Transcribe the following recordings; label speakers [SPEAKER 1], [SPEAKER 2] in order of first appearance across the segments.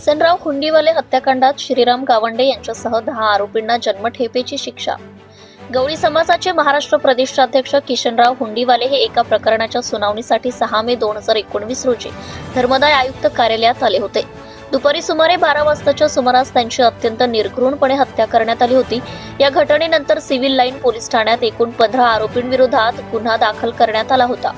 [SPEAKER 1] किसनराव हुंडीवाले हत्याकांडात श्रीराम गावंडे यांच्यासह 10 आरोपींना जन्मठेपेची शिक्षा. गवळी समाजाचे महाराष्ट्र प्रदेशाध्यक्ष किशनराव हुंडीवाले हे एका प्रकरणाच्या सुनावणीसाठी 6 मे 2019 रोजी धर्मदाय आयुक्त कार्यालयात आले होते. दुपारी सुमारे 12 वाजताच्या सुमारास त्यांची अत्यंत निर्घृणपणे हत्या करण्यात आली होती. या घटनेनंतर सिव्हिल लाईन पोलीस ठाण्यात एकूण 15 आरोपींविरोधात गुन्हा दाखल करण्यात आला होता.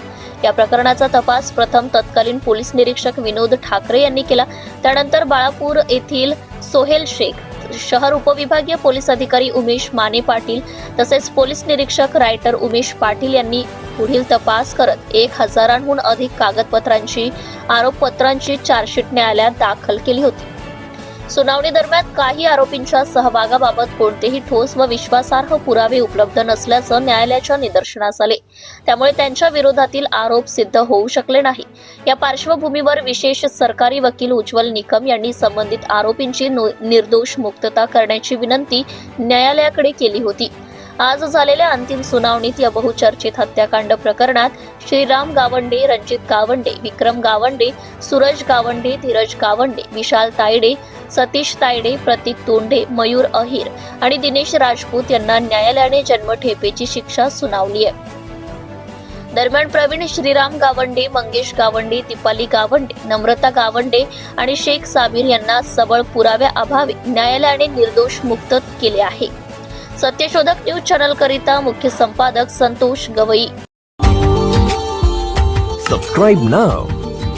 [SPEAKER 1] या प्रकरणाचा तपास प्रथम तत्कालीन पोलीस निरीक्षक विनोद ठाकरे यांनी केला. त्यानंतर बाळापूर येथील सोहेल शेख, शहर उपविभागीय पोलीस अधिकारी उमेश माने पाटील तसेच पोलीस निरीक्षक रायटर उमेश पाटील यांनी पुढील तपास करत 1000हून अधिक कागदपत्रांची आरोपपत्रांची चार्जशीट न्यायालयात दाखल केली होती. सुनावणी दरम्यान काही आरोपींच्या सहभागाबाबत कोणतेही ठोस व विश्वासार्ह पुरावे उपलब्ध नसल्याचं न्यायालयाच्या निदर्शनास आले. त्यामुळे त्यांच्या विरोधातील आरोप सिद्ध होऊ शकले नाही. या पार्श्वभूमीवर विशेष सरकारी वकील उज्ज्वल निकम यांनी संबंधित आरोपींची निर्दोष मुक्तता करण्याची विनंती न्यायालयाकडे केली होती. आज झालेल्या अंतिम सुनावणीत या बहुचर्चित हत्याकांड प्रकरणात श्रीराम गावंडे, रणजित गावंडे, विक्रम गावंडे, सूरज गावंडे, धीरज गावंडे, विशाल तायडे, सतीश तायडे, प्रतीक तोंडे, मयूर अहिर आणि दिनेश राजपूत यांना न्यायालयाने जन्मठेपेची शिक्षा सुनावली आहे. दरम्यान प्रवीण श्रीराम गावंडे, मंगेश गावंडे, दीपाली गावंडे, नम्रता गावंडे आणि शेख साबीर यांना सबळ पुराव्याअभावी न्यायालयाने निर्दोष मुक्त केले आहे. सत्यशोधक न्यूज चॅनल करिता मुख्य संपादक Santosh Gavai.
[SPEAKER 2] Subscribe now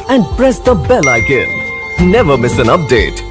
[SPEAKER 2] and press the bell icon. Never miss an update.